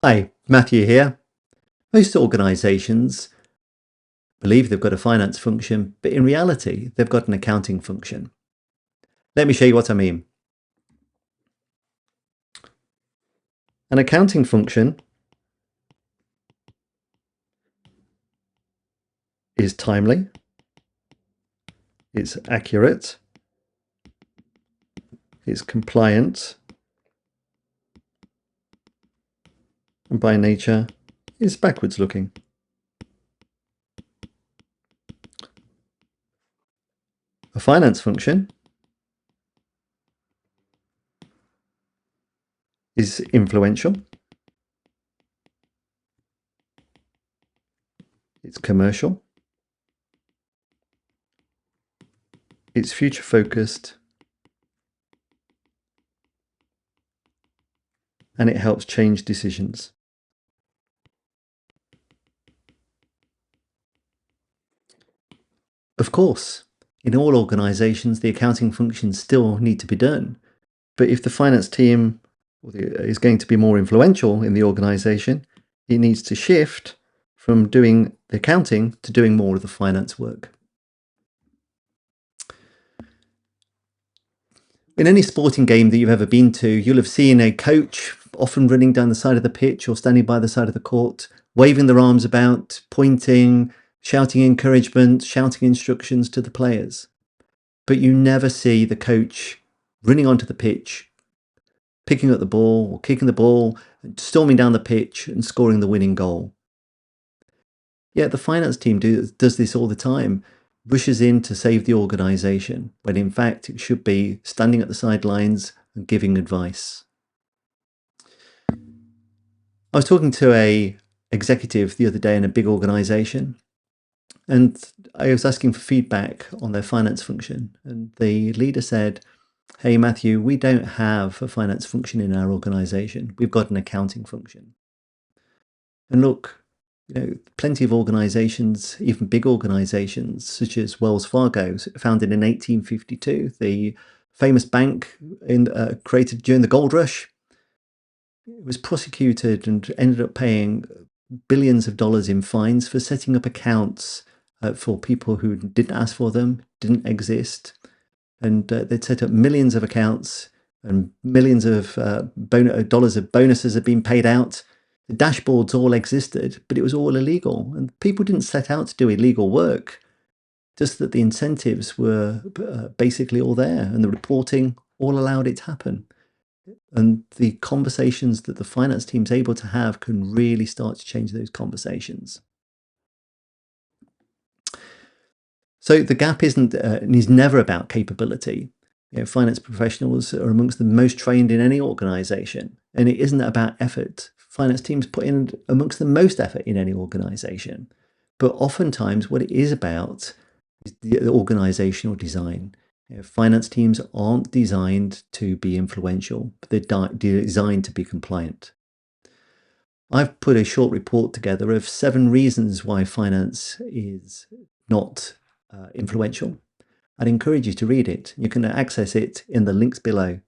Hi, Matthew here. Most organisations believe they've got a finance function, but in reality, they've got an accounting function. Let me show you what I mean. An accounting function is timely, it's accurate, it's compliant, and by nature, is backwards looking. A finance function is influential, it's commercial, it's future focused, and it helps change decisions. Of course, in all organisations, the accounting functions still need to be done. But if the finance team is going to be more influential in the organisation, it needs to shift from doing the accounting to doing more of the finance work. In any sporting game that you've ever been to, you'll have seen a coach often running down the side of the pitch or standing by the side of the court, waving their arms about, pointing, shouting encouragement, shouting instructions to the players. But you never see the coach running onto the pitch, picking up the ball or kicking the ball, storming down the pitch and scoring the winning goal. Yet the finance team does this all the time, rushes in to save the organisation, when in fact it should be standing at the sidelines and giving advice. I was talking to a executive the other day in a big organisation, and I was asking for feedback on their finance function, and the leader said, "Hey Matthew, we don't have a finance function in our organisation. We've got an accounting function." And look, plenty of organisations, even big organisations such as Wells Fargo, founded in 1852, the famous bank created during the gold rush, was prosecuted and ended up paying billions of dollars in fines for setting up accounts for people who didn't ask for them, didn't exist. And they'd set up millions of accounts and millions of dollars of bonuses had been paid out. The dashboards all existed, but it was all illegal. And people didn't set out to do illegal work, just that the incentives were basically all there and the reporting all allowed it to happen. And the conversations that the finance team's able to have can really start to change those conversations. So the gap isn't and is never about capability. Finance professionals are amongst the most trained in any organisation, and it isn't about effort. Finance teams put in amongst the most effort in any organisation, but oftentimes what it is about is the organisational design. Finance teams aren't designed to be influential, but they're designed to be compliant. I've put a short report together of 7 reasons why finance is not influential. I'd encourage you to read it. You can access it in the links below.